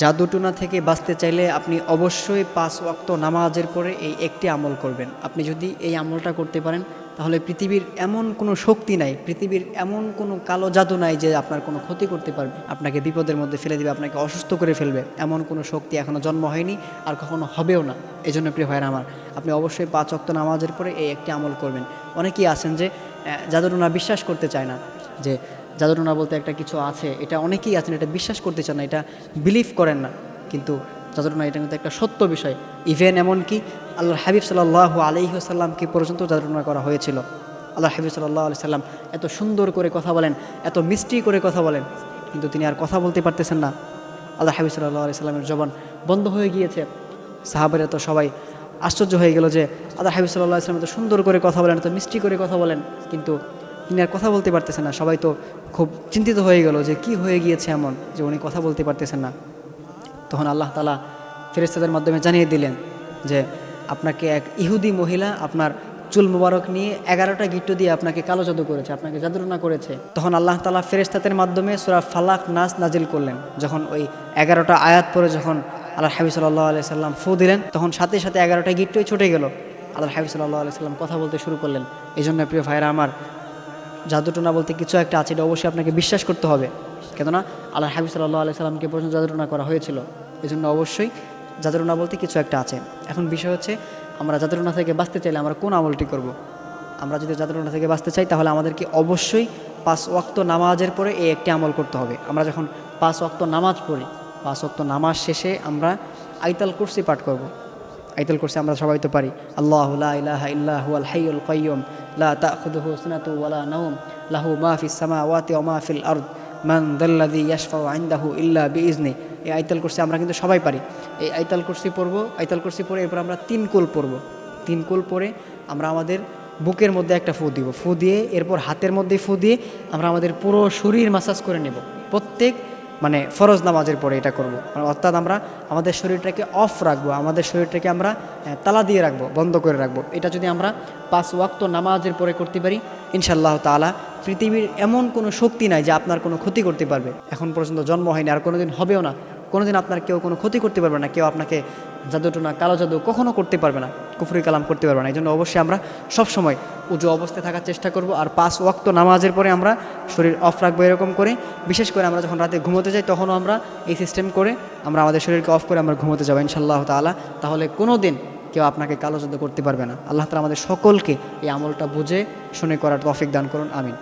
জাদুটোনা থেকে বাঁচতে চাইলে আপনি অবশ্যই 5 ওয়াক্ত নামাজের পরে এই একটি আমল করবেন। আপনি যদি এই আমলটা করতে পারেন তাহলে পৃথিবীর এমন কোনো শক্তি নাই, পৃথিবীর এমন কোনো কালো জাদু নাই যে আপনার কোনো ক্ষতি করতে পারবে, আপনাকে বিপদের মধ্যে ফেলে দিবে, আপনাকে অসুস্থ করে ফেলবে। এমন কোনো শক্তি এখনও জন্ম হয়নি আর কখনো হবেও না। এই জন্য প্রিয় ভাইয়েরা আমার, আপনি অবশ্যই 5 ওয়াক্ত নামাজের পরে এই একটি আমল করবেন। অনেকেই আছেন যে জাদুটোনা বিশ্বাস করতে চায় না, যে জাদুটোনা বলতে একটা কিছু আছে, এটা অনেকেই আছেন এটা বিশ্বাস করতে চান না, এটা বিলিভ করেন না। কিন্তু জাদুটোনা এটা কিন্তু একটা সত্য বিষয়। ইভেন এমনকি আল্লাহর হাবিব সাল্লাল্লাহু আলাইহি ওয়াসাল্লামকে পর্যন্ত জাদুটোনা করা হয়েছিল। আল্লাহর হাবিব সাল্লাল্লাহু আলাইহি সাল্লাম এত সুন্দর করে কথা বলেন, এত মিষ্টি করে কথা বলেন, কিন্তু তিনি আর কথা বলতে পারতেছেন না। আল্লাহর হাবিব সাল্লাল্লাহু আলাইহি সাল্লামের জবান বন্ধ হয়ে গিয়েছে। সাহাবারা তো সবাই আশ্চর্য হয়ে গেল যে আল্লাহর হাবিব সাল্লাল্লাহু আলাইহি সাল্লাম এত সুন্দর করে কথা বলেন, এত মিষ্টি করে কথা বলেন, কিন্তু তিনি আর কথা বলতে পারতেছেন না। সবাই তো খুব চিন্তিত হয়ে গেল যে কি হয়ে গিয়েছে এমন যে উনি কথা বলতে পারতেছেন না। তখন আল্লাহ তাআলা ফেরেশতাদের মাধ্যমে জানিয়ে দিলেন যে আপনাকে এক ইহুদি মহিলা আপনার চুল মুবারক নিয়ে 11টা গিট্টু দিয়ে আপনাকে কালো জাদু করেছে, আপনাকে জাদুটোনা করেছে। তখন আল্লাহ তাআলা ফেরেশতাদের মাধ্যমে সূরা ফালাক নাস নাজিল করলেন। যখন ওই 11টা আয়াত পরে যখন আল্লাহর হাবিব সাল্লাল্লাহু আলাইহি সাল্লাম ফু দিলেন, তখন সাথে সাথে 11টা গিট্টুই ছুটে গেল। আল্লাহর হাবিব সাল্লাল্লাহু আলাইহি সাল্লাম কথা বলতে শুরু করলেন। এই জন্য প্রিয় ভাইরা আমার, জাদুটোনা বলতে কিছু একটা আছে, এটা অবশ্যই আপনাকে বিশ্বাস করতে হবে। কেননা আল্লাহর হাবিব সাল্লাল্লাহু আলাইহি সাল্লামকে পর্যন্ত জাদুটোনা করা হয়েছিল। এই জন্য অবশ্যই জাদুটোনা বলতে কিছু একটা আছে। এখন বিষয় হচ্ছে, আমরা জাদুটোনা থেকে বাঁচতে চাইলে আমরা কোন আমলটি করব। আমরা যদি জাদুটোনা থেকে বাঁচতে চাই তাহলে আমাদেরকে অবশ্যই 5 ওয়াক্ত নামাজের পরে এই একটি আমল করতে হবে। আমরা যখন 5 ওয়াক্ত নামাজ পড়ি, 5 ওয়াক্ত নামাজ শেষে আমরা আয়াতুল কুরসি পাঠ করব। আয়াতুল কুরসি আমরা সবাই তো পারি। আল্লাহু লা ইলাহা ইল্লা হুয়াল হাইয়ুল কাইয়্যুম লা তাখুযুহু সিনাতু ওয়ালা নাওম লাহু মা ফিস সামাওয়াতি ওয়া মা ফিল আরদ মান যাল্লাযী ইয়াশফাউ ইনদাহু ইল্লা বিইজনি। এই আয়াতুল কুরসি আমরা কিন্তু সবাই পারি। এই আয়াতুল কুরসি পড়ব। আয়াতুল কুরসি পড়ে এরপর আমরা 3 কুল পড়ব। 3 কুল পড়ে আমরা আমাদের বুকের মধ্যে একটা ফু দিব। ফু দিয়ে এরপর হাতের মধ্যে ফু দিয়ে আমরা আমাদের পুরো শরীর মাসাজ করে নেব। প্রত্যেক ফরজ নামাজের পরে এটা করব। অর্থাৎ আমরা আমাদের শরীরটাকে অফ রাখবো, আমাদের শরীরটাকে আমরা তালা দিয়ে রাখবো, বন্ধ করে রাখবো। এটা যদি আমরা 5 ওয়াক্ত নামাজের পরে করতে পারি, ইনশাআল্লাহ তাআলা পৃথিবীর এমন কোনো শক্তি নাই যে আপনার কোনো ক্ষতি করতে পারবে। এখন পর্যন্ত জন্ম হয়নি, আর কোনোদিন হবেও না। কোনোদিন আপনার কেউ কোনো ক্ষতি করতে পারবে না, কেউ আপনাকে জাদুটোনা কালো জাদু কখনো করতে পারবে না, কুফরি কালাম করতে পারবে না। এই জন্য অবশ্যই আমরা সবসময় উজু অবস্থায় থাকার চেষ্টা করব। আর 5 ওয়াক্ত নামাজের পরে আমরা শরীর অফ রাখবো এরকম করে। বিশেষ করে আমরা যখন রাতে ঘুমোতে যাই তখনও আমরা এই সিস্টেম করে আমরা আমাদের শরীরকে অফ করে আমরা ঘুমোতে যাবো ইনশাআল্লাহ তাআলা। তাহলে কোনো দিন কেউ আপনাকে কালো জাদু করতে পারবে না। আল্লাহ তাআলা আমাদের সকলকে এই আমলটা বুঝে শুনে করার তৌফিক দান করুন। আমিন।